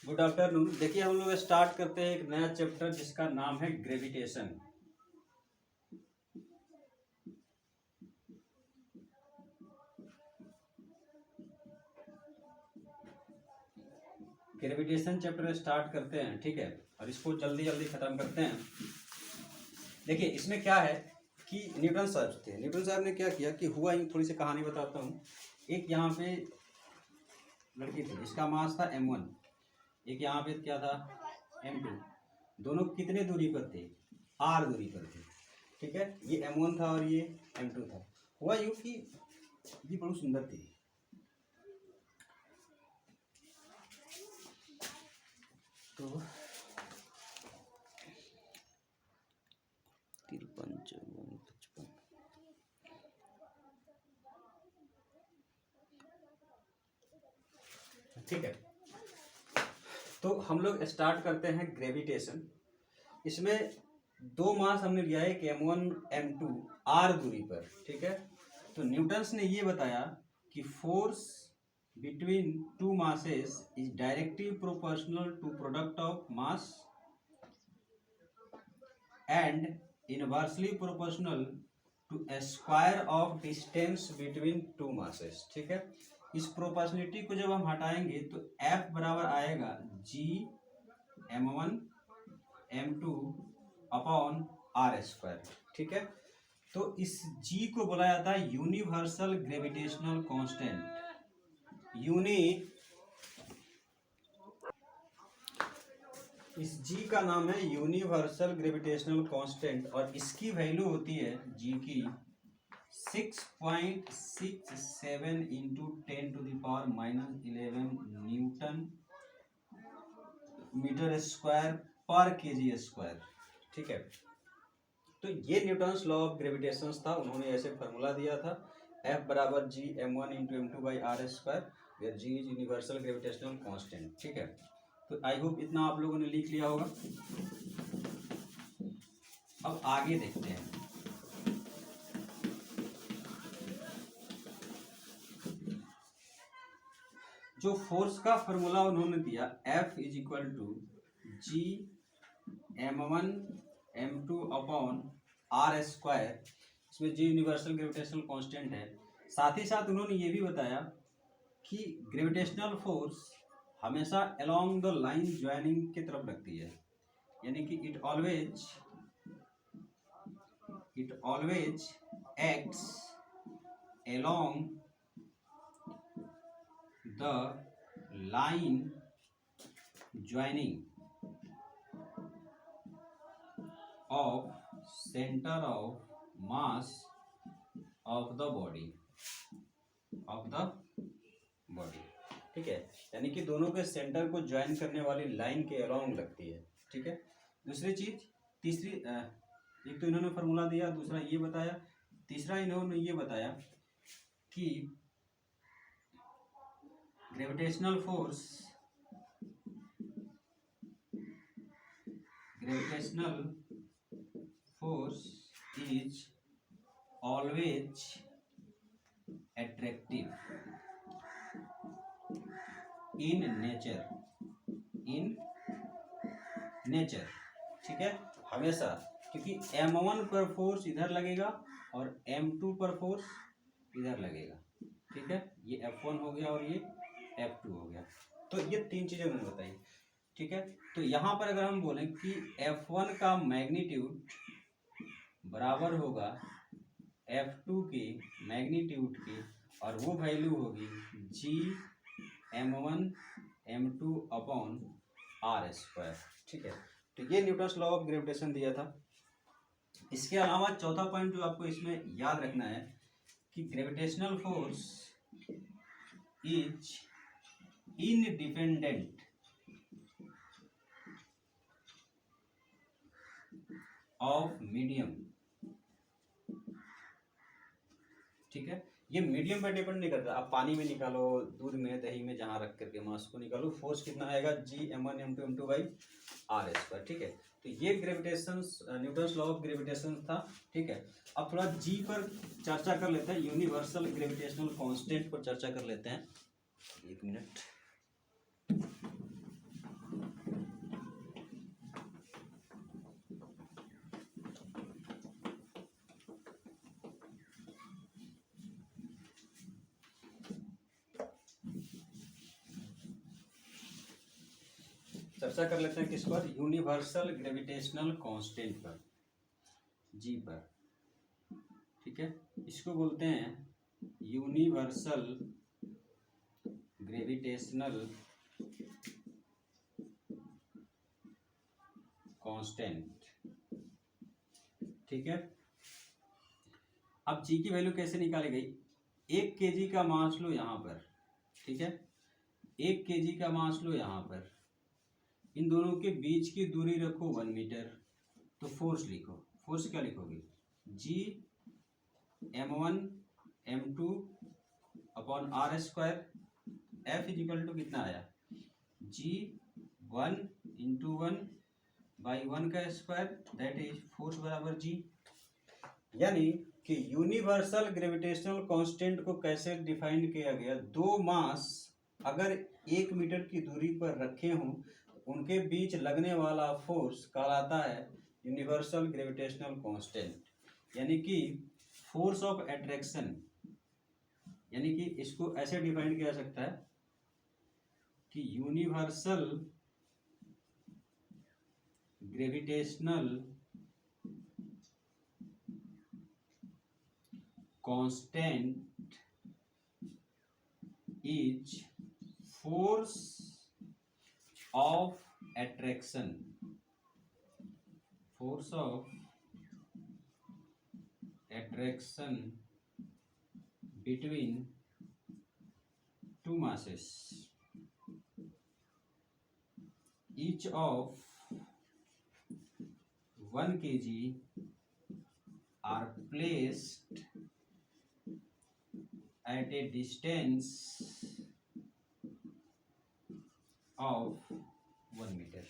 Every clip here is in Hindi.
Good afternoon. देखिए हम लोग स्टार्ट करते हैं एक नया चैप्टर जिसका नाम है ग्रेविटेशन। ग्रेविटेशन चैप्टर स्टार्ट करते हैं, ठीक है, और इसको जल्दी जल्दी खत्म करते हैं। देखिए इसमें क्या है कि न्यूटन साहब थे। न्यूटन साहब ने क्या किया कि हुआ यूँ, थोड़ी सी कहानी बताता हूँ। एक यहाँ पे लड़की थी, इसका मास था m1, एक यहाँ पे क्या था m2। दोनों कितने दूरी पर थे? r दूरी पर थे, ठीक है। ये m1 था और ये m2 था। हुआ यूँ कि ये बहुत सुंदर थी, तो 53, 54, 55, ठीक है। तो हम लोग स्टार्ट करते हैं ग्रेविटेशन। इसमें दो मास हमने लिया है, एक m1 m2 r दूरी पर, ठीक है। तो न्यूटन्स ने ये बताया कि force between two masses is directly proportional to product of mass and inversely proportional to square of distance between two masses, ठीक है। इस प्रोपोर्शनलिटी को जब हम हटाएंगे तो F बराबर आएगा G m1 m2 upon r square, ठीक है। तो इस G को बोला जाता है यूनिवर्सल ग्रेविटेशनल कांस्टेंट। इस G का नाम है यूनिवर्सल ग्रेविटेशनल कांस्टेंट और इसकी वैल्यू होती है G की 6.67 इंटू 10⁻⁻11 न्यूटन मीटर स्क्वायर पर केजी स्क्वायर, ठीक है। तो ये न्यूटन्स लॉ ऑफ ग्रेविटेशन था, उन्होंने ऐसे फार्मूला दिया था F बराबर G m1 into m2 by r square, where G is universal gravitational constant, ठीक है। तो आई होप इतना आप लोगों ने लिख लिया होगा। अब आगे देखते हैं। जो फोर्स का फॉर्मूला उन्होंने दिया F is equal to G m1 m2 upon r square, इसमें G यूनिवर्सल ग्रेविटेशनल कांस्टेंट है। साथ ही साथ उन्होंने ये भी बताया कि ग्रेविटेशनल फोर्स हमेशा अलोंग द लाइन ज्वाइनिंग की तरफ लगती है, यानी कि it always acts along the line joining of centre of mass of the body, ठीक है। यानी कि दोनों के सेंटर को ज्वाइन करने वाली लाइन के अलोंग लगती है, ठीक है। दूसरी चीज, तीसरी, एक तो इन्होंने फार्मूला दिया, दूसरा ये बताया, तीसरा इन्होंने ये बताया कि gravitational force is always attractive in nature, ठीक है, हमेशा, क्योंकि m1 पर फोर्स इधर लगेगा और m2 पर फोर्स इधर लगेगा, ठीक है। ये F1 हो गया और ये F2 हो गया। तो ये तीन चीजें उन्होंने बताई, ठीक है। तो यहाँ पर अगर हम बोलें कि F1 का मैग्नीट्यूड बराबर होगा F2 के मैग्नीट्यूड की, और वो वैल्यू होगी G m1 m2 upon r square, ठीक है। तो ये न्यूटन्स लॉ ऑफ ग्रेविटेशन दिया था। इसके अलावा चौथा पॉइंट जो आपको इसमें याद रखना है कि gravitational force is independent of medium, ठीक है। ये मीडियम पर डिपेंड नहीं करता। आप पानी में निकालो, दूध में, दही में, जहां रख करके मास को निकालो, फोर्स कितना आएगा G m1 m2 m2 by r square, ठीक है। तो ये gravitation Newton's law of gravitation था, ठीक है। अब थोड़ा G पर चर्चा कर लेते हैं, यूनिवर्सल ग्रेविटेशनल कांस्टेंट पर चर्चा कर लेते हैं। एक मिनट। चर्चा कर लेते हैं किस पर, यूनिवर्सल ग्रेविटेशनल कांस्टेंट पर, जी पर, ठीक है। इसको बोलते हैं यूनिवर्सल ग्रेविटेशनल कांस्टेंट, ठीक है। अब जी की वैल्यू कैसे निकाली गई, 1 kg का मास लो यहाँ पर, ठीक है, 1 kg का मास लो यहाँ पर, इन दोनों के बीच की दूरी रखो 1 मीटर, तो फोर्स लिखो, फोर्स क्या लिखोगे, G m1 m2 upon r square, F equal to कितना आया, जी 1 इंटू 1 बाई 1 का स्क्वायर, दैट इज फोर्स बराबर जी। यानी कि यूनिवर्सल ग्रेविटेशनल कांस्टेंट को कैसे डिफाइन किया गया, दो मास अगर 1 मीटर की दूरी पर रखे हों, उनके बीच लगने वाला फोर्स कहलाता है यूनिवर्सल ग्रेविटेशनल कांस्टेंट, यानी कि फोर्स ऑफ अट्रैक्शन। यानी कि इसको ऐसे डिफाइन किया जा सकता है कि universal gravitational constant is force of attraction, force of attraction between two masses, each of 1 kg are placed at a distance of 1 meter,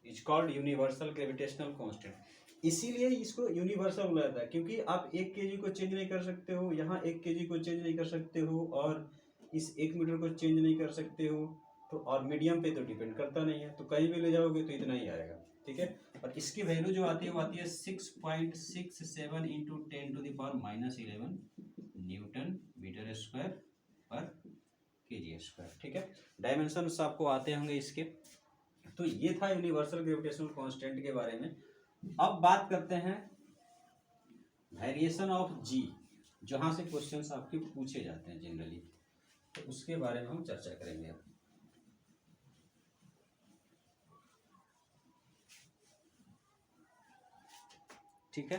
is called universal gravitational constant। इसीलिए इसको यूनिवर्सल बोला जाता है, क्योंकि आप 1 kg को चेंज नहीं कर सकते हो, यहाँ 1 kg को चेंज नहीं कर सकते हो, और इस 1 मीटर को चेंज नहीं कर सकते हो, तो और मीडियम पे तो डिपेंड करता नहीं है, तो कहीं भी ले जाओगे तो इतना ही आएगा, ठीक है। और इसकी वैल्यू जो आती है वो आती है 6.67 इंटू 10⁻⁻11 न्यूटन मीटर स्क्वायर पर kg स्क्वायर, ठीक है। डायमेंशंस आपको आते होंगे इसके। तो ये था यूनिवर्सल ग्रेविटेशनल कांस्टेंट के बारे में। अब बात करते हैं वेरिएशन ऑफ जी, जहां से क्वेश्चंस आपके पूछे जाते हैं जनरली, तो उसके बारे में हम चर्चा करेंगे अब। ठीक है,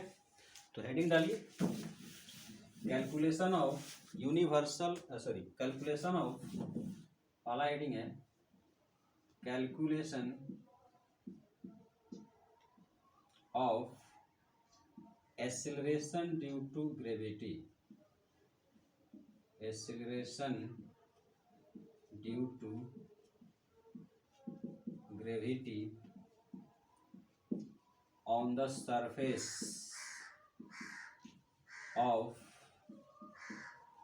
तो हेडिंग डालिए, calculation of universal calculation of, पहला हेडिंग है calculation of acceleration due to gravity, acceleration due to gravity on the surface of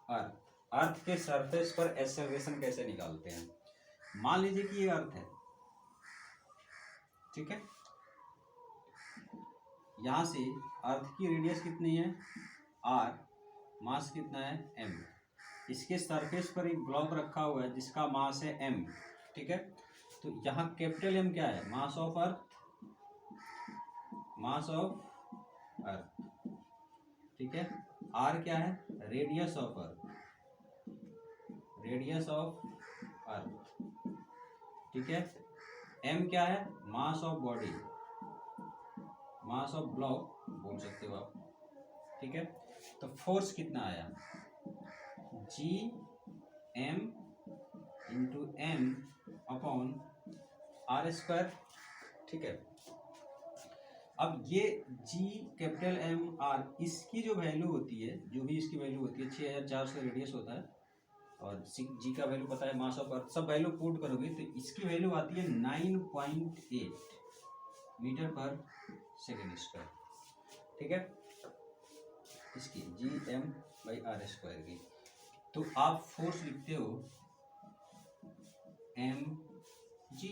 earth, अर्थ के सरफेस पर एक्सेलरेशन कैसे निकालते हैं। मान लीजिए कि ये अर्थ है, ठीक है, यहां से अर्थ की रेडियस कितनी है r, मास कितना है m, इसके सरफेस पर एक ब्लॉक रखा हुआ है जिसका मास है m, ठीक है। तो यहाँ कैपिटल M क्या है, mass of earth, mass of earth, ठीक है। r क्या है, radius of earth, radius of earth, ठीक है। m क्या है, mass of body, mass of block बोल सकते हो आप, ठीक है। तो फोर्स कितना आया, G m into m upon r square, ठीक है। अब ये जी कैपिटल एम आर, इसकी जो वैल्यू होती है, जो भी इसकी वैल्यू होती है, 6400 रेडियस होता है, और जी का वैल्यू पता है, मास ऑफ अर्थ, सब वैल्यू पुट करोगे तो इसकी वैल्यू आती है 9.8 मीटर पर सेकेंड स्क्वायर, ठीक है, इसकी G m by r square की। तो आप फोर्स लिखते हो एम जी,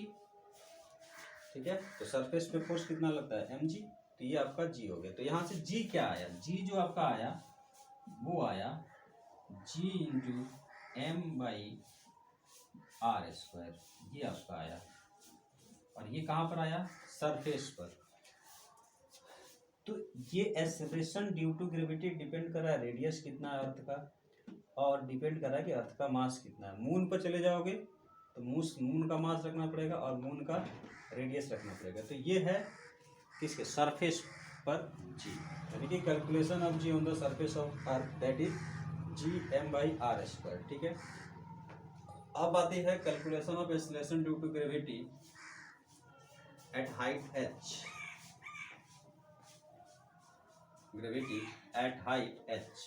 ठीक है। तो सरफेस पे फोर्स कितना लगता है, एम जी, तो ये आपका जी हो गया। तो यहाँ से जी क्या आया, जी जो आपका आया वो आया G into M by r square, ये आपका आया, और ये कहाँ पर आया, सरफेस पर। तो ये acceleration due to gravity depend कर रहा है रेडियस कितना है अर्थ का, और डिपेंड कर रहा है कि अर्थ का मास कितना है। मून पर चले जाओगे तो मून का मास रखना पड़ेगा और मून का रेडियस रखना पड़ेगा। तो ये है किसके, सरफेस पर जी, यानी कि calculation of g on the surface of earth that is G/m/r²। ठीक है। अब आती है calculation of acceleration due to gravity at height h, gravity at height h।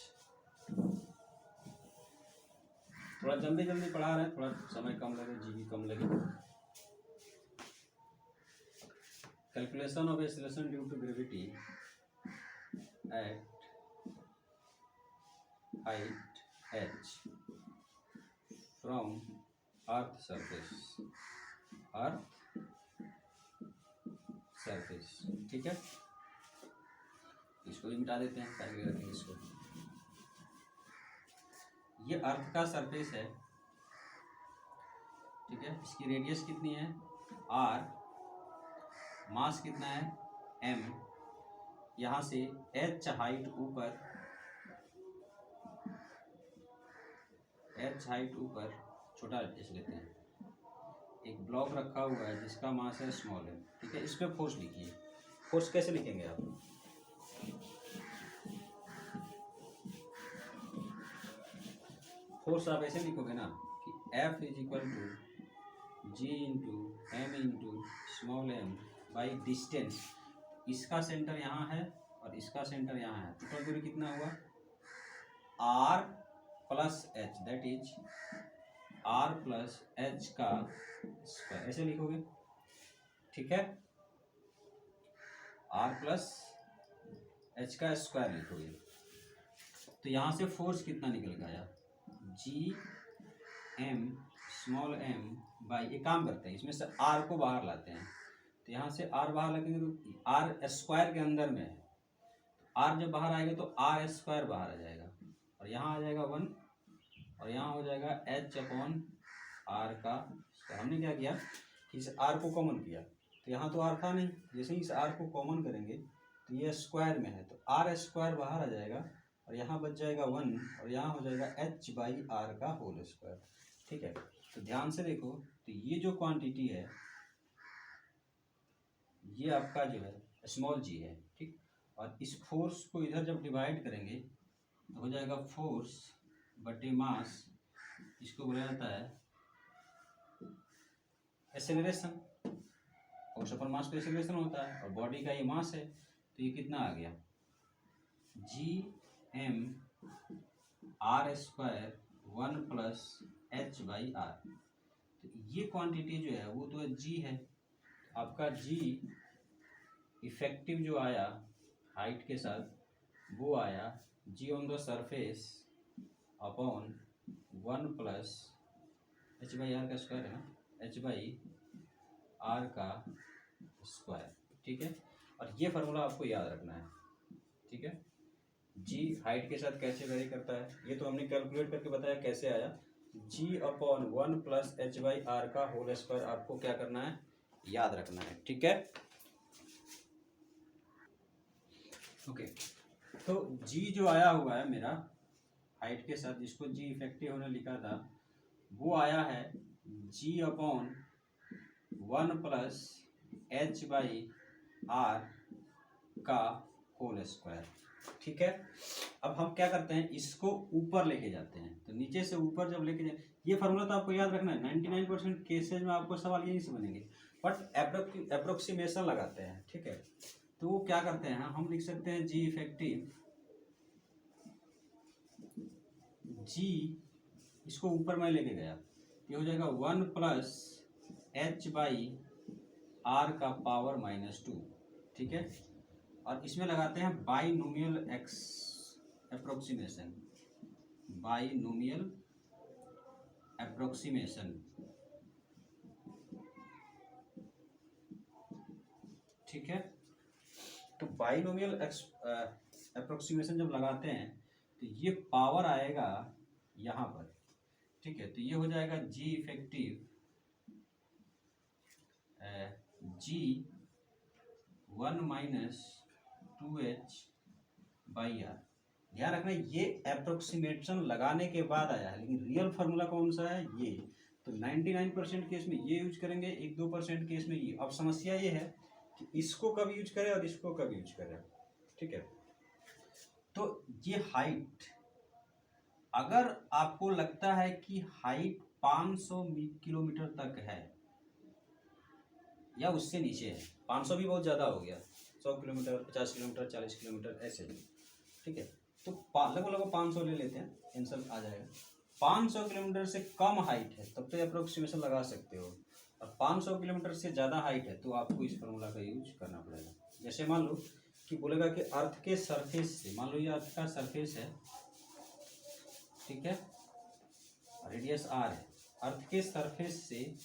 थोड़ा जल्दी जल्दी पढ़ा रहे हैं, थोड़ा समय कम लगे, जीबी कम लगे। Calculation of acceleration due to gravity at height h from earth surface, earth surface. ठीक है, इसको भी मिटा देते हैं, पहले रखेंगे इसको। ये अर्थ का सरफेस है, ठीक है। इसकी रेडियस कितनी है, r, मास कितना है, m। यहाँ से h हाइट ऊपर, h हाइट ऊपर, छोटा h लेते हैं, एक ब्लॉक रखा हुआ है जिसका मास है स्मॉल m। ठीक है, इस पर फोर्स लिखिए। फोर्स कैसे लिखेंगे आप, फोर्स आप ऐसे लिखोगे ना कि F is equal to G into M into small m by distance. इसका सेंटर यहाँ है और इसका सेंटर यहाँ है, टोटल दूरी कितना हुआ, R plus H, that is R plus H का स्क्वायर, ऐसे लिखोगे। ठीक है, R प्लस H का स्क्वायर लिखोगे। तो यहाँ से फोर्स कितना निकल गया, G/m स्मॉल m बाई, एक काम करते हैं इसमें से R को बाहर लाते हैं। तो यहाँ से R बाहर लगेंगे तो R स्क्वायर के अंदर में है, R जब बाहर आएगा तो R स्क्वायर बाहर आ जाएगा और यहाँ आ जाएगा 1 और यहाँ हो जाएगा H/r का स्क्वायर। हमने क्या किया, इस R को कॉमन किया, तो यहाँ तो R था नहीं, जैसे ही इस R को कॉमन करेंगे तो ये स्क्वायर में है तो R स्क्वायर बाहर आ जाएगा और यहाँ बच जाएगा 1 और यहाँ हो जाएगा H/r का होल स्क्वायर। ठीक है, तो ध्यान से देखो, तो ये जो क्वांटिटी है ये आपका जो है स्मॉल g है। ठीक, और इस फोर्स को इधर जब डिवाइड करेंगे तो हो जाएगा फोर्स बटे मास, इसको बोला जाता है एक्सेलरेशन। फोर्स अपन मास को एक्सेलरेशन होता है और बॉडी का ये मास है, तो ये कितना आ गया, G/m r square 1 plus H/r। तो ये क्वांटिटी जो है वो तो G है, आपका G इफेक्टिव जो आया हाइट के साथ वो आया G on the surface upon 1 plus H/r का स्क्वायर है ना, H/r का स्क्वायर। ठीक है, और ये फार्मूला आपको याद रखना है। ठीक है, G हाइट के साथ कैसे वेरी करता है ये तो हमने कैलकुलेट करके बताया कैसे आया, G/1 प्लस H/r का होल स्क्वायर आपको क्या करना है, याद रखना है। ठीक है, ओके। तो G जो आया हुआ है मेरा हाइट के साथ, जिसको G इफेक्टिव होने लिखा था, वो आया है G/1 प्लस H/r का होल स्क्वायर। ठीक है, अब हम क्या करते हैं, इसको ऊपर लेके जाते हैं। तो नीचे से ऊपर जब लेके जाए, ये फार्मूला तो आपको याद रखना है, 99% केसेज में आपको सवाल यहीं से बनेंगे, बट अप्रोक्सीमेशन लगाते हैं। ठीक है, तो वो क्या करते हैं, हम लिख सकते हैं G इफेक्टिव, G इसको ऊपर मैं लेके गया, ये हो जाएगा 1 प्लस H/r का पावर -2। ठीक है, और इसमें लगाते हैं binomial x approximation, binomial approximation. ठीक है, तो बाइनोमियल अप्रोक्सीमेशन जब लगाते हैं तो ये पावर आएगा यहाँ पर। ठीक है, तो ये हो जाएगा G effective G1 minus 2h/r। ध्यान रखना ये अप्रोक्सीमेशन लगाने के बाद आया है, लेकिन रियल फार्मूला कौन सा है ये। तो 99% केस में ये यूज करेंगे, 1-2% केस में ये। अब समस्या ये है कि इसको कब यूज करें और इसको कब यूज करें, ठीक है। तो ये हाइट, अगर आपको लगता है कि हाइट 500 किलोमीटर तक है या उससे नीचे है, 500 भी बहुत ज़्यादा हो गया, 100 किलोमीटर, 50 किलोमीटर, 40 किलोमीटर ऐसे, ठीक है। तो लगभग 500 ले लेते हैं, आंसर आ जाएगा। 500 किलोमीटर से कम हाइट है तब तो अप्रोक्सीमेशन लगा सकते हो, और 500 किलोमीटर से ज़्यादा हाइट है तो आपको इस फार्मूला का यूज करना पड़ेगा। जैसे मान लो कि बोलेगा कि अर्थ के सरफेस से, मान लो ये अर्थ का सरफेस है, ठीक है, रेडियस r है, अर्थ के सरफेस से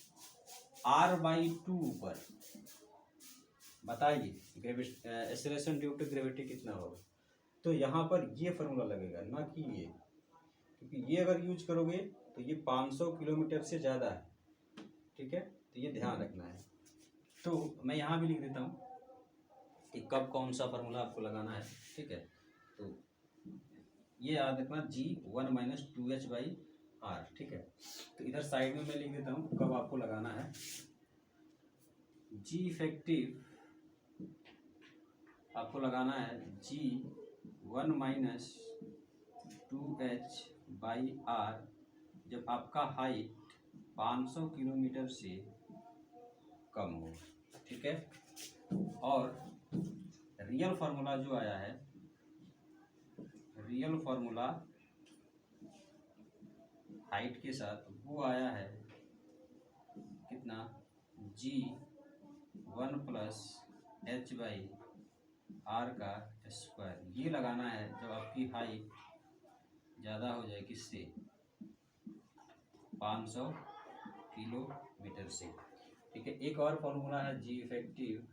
r/2 ऊपर, बताइए एक्सेलरेशन ड्यू टू ग्रेविटी कितना होगा। तो यहाँ पर ये फार्मूला लगेगा, ना कि ये, क्योंकि ये अगर यूज करोगे तो ये 500 किलोमीटर से ज़्यादा है, ठीक है। तो ये ध्यान रखना है। तो मैं यहाँ भी लिख देता हूँ कि कब कौन सा फार्मूला आपको लगाना है, ठीक है। तो ये याद रखना G1 माइनस 2h/r, ठीक है। तो इधर साइड में मैं लिख देता हूँ कब आपको लगाना है। G इफेक्टिव आपको लगाना है G1 माइनस 2h/r जब आपका हाइट 500 किलोमीटर से कम हो, ठीक है। और रियल फार्मूला जो आया है, रियल फार्मूला हाइट के साथ वो आया है कितना, G1 प्लस h/r का स्क्वायर। ये लगाना है जब आपकी हाइट ज़्यादा हो जाए, किससे, 500 किलोमीटर से, ठीक है। एक और फार्मूला है G इफेक्टिव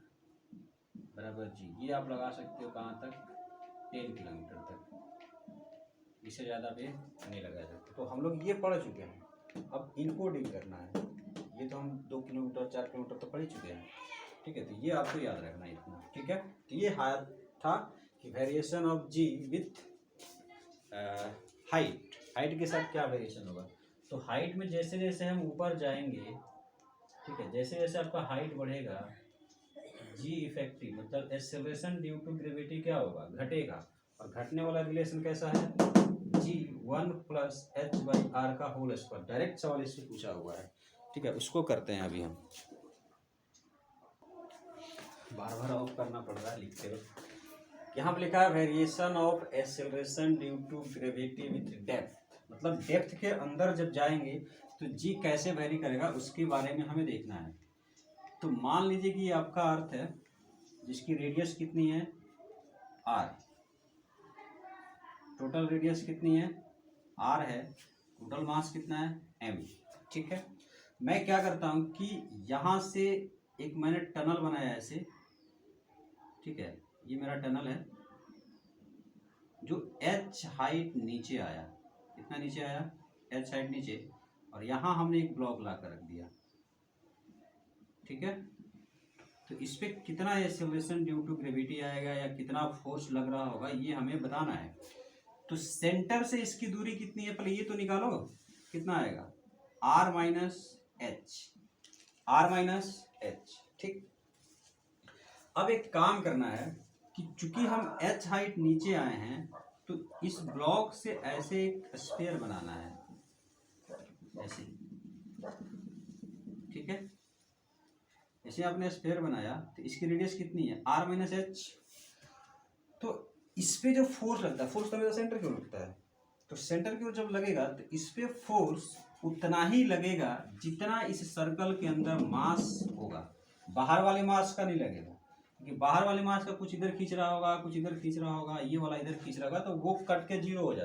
बराबर G, ये आप लगा सकते हो कहाँ तक, 10 किलोमीटर तक, इससे ज़्यादा पे नहीं लगा सकते। तो हम लोग ये पढ़ चुके हैं, अब इनको डील करना है। ये तो हम 2 किलोमीटर 4 किलोमीटर तो पढ़ ही चुके हैं, ठीक है। तो ये आपको याद रखना है इतना, ठीक है। तो ये था कि variation of G with height के साथ क्या वेरिएशन होगा। तो हाइट में जैसे जैसे हम ऊपर जाएंगे, ठीक है, जैसे जैसे आपका हाइट बढ़ेगा, G इफेक्टिव मतलब एक्सेलरेशन ड्यू टू ग्रेविटी क्या होगा, घटेगा। और घटने वाला रिलेशन कैसा है, G1 प्लस h/r का होल स्क्वायर। डायरेक्ट सवाल इससे पूछा हुआ है, ठीक है। उसको करते हैं अभी हम, बार बार ऑफ करना पड़ रहा है लिखते हो। यहाँ पर लिखा है variation of acceleration due to gravity with depth, मतलब डेप्थ के अंदर जब जाएंगे तो G कैसे वेरी करेगा उसके बारे में हमें देखना है। तो मान लीजिए कि ये आपका अर्थ है जिसकी रेडियस कितनी है, r, टोटल रेडियस कितनी है, r है, टोटल मास कितना है, m, ठीक है। मैं क्या करता हूँ कि यहाँ से एक मैंने टनल बनाया ऐसे, ठीक है, ये मेरा टनल है जो h हाइट नीचे आया, कितना नीचे आया, h हाइट नीचे, और यहाँ हमने एक ब्लॉक ला कर रख दिया, ठीक है। तो इस पे कितना एक्सेलरेशन ड्यू टू ग्रेविटी आएगा या कितना फोर्स लग रहा होगा ये हमें बताना है। तो सेंटर से इसकी दूरी कितनी है, पहले ये तो निकालो, कितना आएगा, r माइनस h, ठीक। अब एक काम करना है कि चूंकि हम h हाइट नीचे आए हैं तो इस ब्लॉक से ऐसे एक स्फीयर बनाना है, ऐसे, ठीक है। ऐसे आपने स्फीयर बनाया तो इसकी रेडियस कितनी है, r माइनस h। तो इस पे जो फोर्स लगता है, फोर्स तो सेंटर की ओर लगता है, तो सेंटर की ओर जब लगेगा तो इस पे फोर्स उतना ही लगेगा जितना इस सर्कल के अंदर मास होगा, बाहर वाले मास का नहीं लगेगा, क्योंकि बाहर वाले मास का कुछ इधर खींच रहा होगा, कुछ इधर खींच रहा होगा, ये वाला इधर खींच रहा होगा, तो वो कट के जीरो हो जाता है।